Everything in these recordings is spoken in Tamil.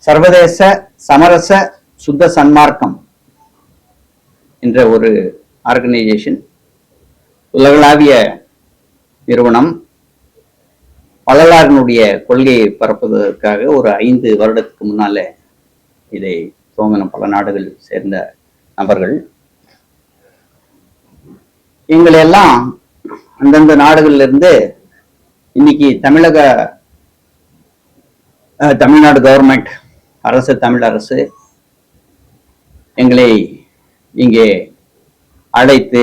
சர்வதேச சமரச சுத்த சன்மார்க்கம் என்ற ஒரு ஆர்கனைசேஷன், உலகளாவிய நிறுவனம், வள்ளலாரினுடைய கொள்கையை பரப்புவதற்காக ஒரு 5 வருடத்துக்கு முன்னால இதை துவங்கின பல நாடுகள் சேர்ந்த நபர்கள். எங்களை எல்லாம் அந்தந்த நாடுகள்ல இருந்து இன்னைக்கு தமிழ்நாடு கவர்மெண்ட் அரசு, தமிழ் அரசு எங்களை இங்கே அழைத்து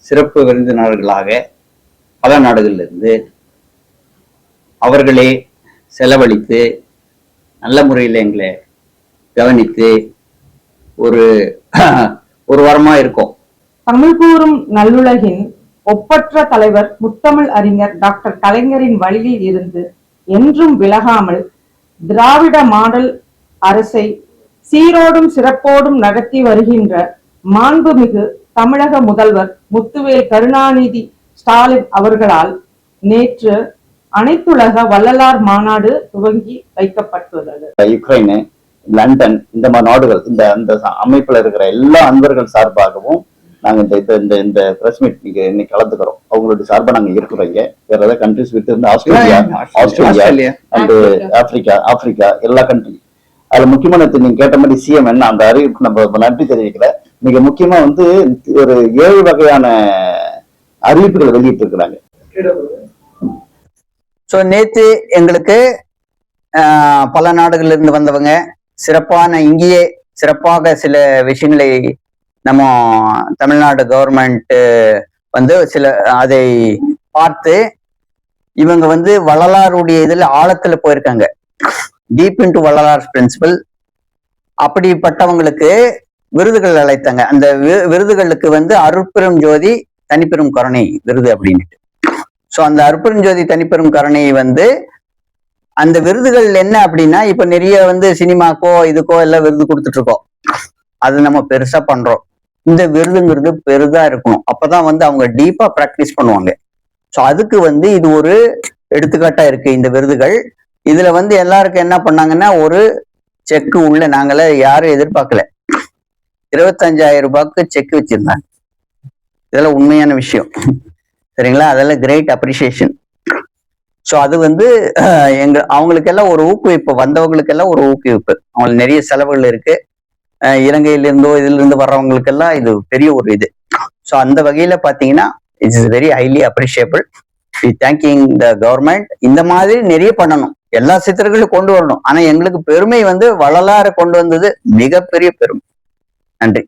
சிறப்பு விருந்தினர்களாக பல நாடுகளிலிருந்து அவர்களே செலவழித்து நல்ல முறையில் எங்களை கவனித்து ஒரு வாரமா இருக்கும். தமிழ் கூறும் நல்லுலகின் ஒப்பற்ற தலைவர் முத்தமிழ் அறிஞர் டாக்டர் கலைஞரின் வழியில் இருந்து என்றும் விலகாமல் திராவிட மாடல் அரசை சீரோடும் சிறப்போடும் நடத்தி வருகின்ற மாண்புமிகு தமிழக முதல்வர் முத்துவேல் கருணாநிதி ஸ்டாலின் அவர்களால் நேற்று அனைத்துலக வள்ளலார் மாநாடு துவங்கி வைக்கப்பட்டுள்ளது. யுக்ரைனு, லண்டன், இந்த மாதிரி நாடுகள், இந்த அமைப்புல இருக்கிற எல்லா அன்பர்கள் சார்பாகவும் நாங்க இந்த பிரஸ் மீட் இன்னைக்கு கலந்துக்கிறோம். அவங்களுடைய சார்பா நாங்க இருக்கிறோம். இங்க வேற ஏதாவது கண்ட்ரிஸ் விட்டு இருந்து ஆஸ்திரேலியா அண்ட் ஆப்பிரிக்கா எல்லா கண்ட்ரி. அதுல முக்கியமான நீங்க கேட்ட மாதிரி சிஎம் என்ன அந்த அறிவிப்பு நம்ம நன்றி தெரிவிக்கல. மிக முக்கியமா ஒரு 7 வகையான அறிவிப்புகளை வெளியிட்டு இருக்கிறாங்க. ஸோ நேற்று எங்களுக்கு பல நாடுகள்ல இருந்து வந்தவங்க இங்கேயே சிறப்பாக சில விஷயங்களை நம்ம தமிழ்நாடு கவர்மெண்ட் அதை பார்த்து இவங்க வள்ளலாருடைய இதுல ஆழத்துல போயிருக்காங்க. Deep into Vallalar principle. அப்படிப்பட்டவங்களுக்கு விருதுகள் அழைத்தாங்க. அந்த விருதுகளுக்கு அருட்பெரும் ஜோதி தனிப்பெரும் கருணை விருது அப்படின்ட்டு. ஸோ அந்த அருட்பெரும் ஜோதி தனிப்பெரும் கருணை அந்த விருதுகள் என்ன அப்படின்னா, இப்ப நிறைய சினிமாக்கோ இதுக்கோ எல்லாம் விருது கொடுத்துட்டு இருக்கோம். அது நம்ம பெருசா பண்றோம். இந்த விருதுங்கிறது பெரிதா இருக்கணும். அப்பதான் அவங்க டீப்பா பிராக்டிஸ் பண்ணுவாங்க. ஸோ அதுக்கு இது ஒரு எடுத்துக்காட்டா இருக்கு இந்த விருதுகள். இதுல எல்லாருக்கும் என்ன பண்ணாங்கன்னா, ஒரு செக்கு உள்ள நாங்கள யாரும் எதிர்பார்க்கல, 25,000 ரூபாய்க்கு செக் வச்சிருந்தாங்க. இதெல்லாம் உண்மையான விஷயம், சரிங்களா? அதெல்லாம் கிரேட் அப்ரிசியேஷன். ஸோ அது அவங்களுக்கெல்லாம் ஒரு ஊக்குவிப்பு, வந்தவங்களுக்கெல்லாம் ஒரு ஊக்குவிப்பு. அவங்களுக்கு நிறைய செலவுகள் இருக்கு. இலங்கையிலிருந்தோ இதுல இருந்து வர்றவங்களுக்கெல்லாம் இது பெரிய ஒரு இது. ஸோ அந்த வகையில பாத்தீங்கன்னா it's is very highly appreciable. Thanking the government. இந்த மாதிரி நிறைய பண்ணணும், எல்லா சித்தர்களையும் கொண்டு வரணும். ஆனா எங்களுக்கு பெருமை வள்ளலாரை கொண்டு வந்தது மிகப்பெரிய பெருமை. நன்றி.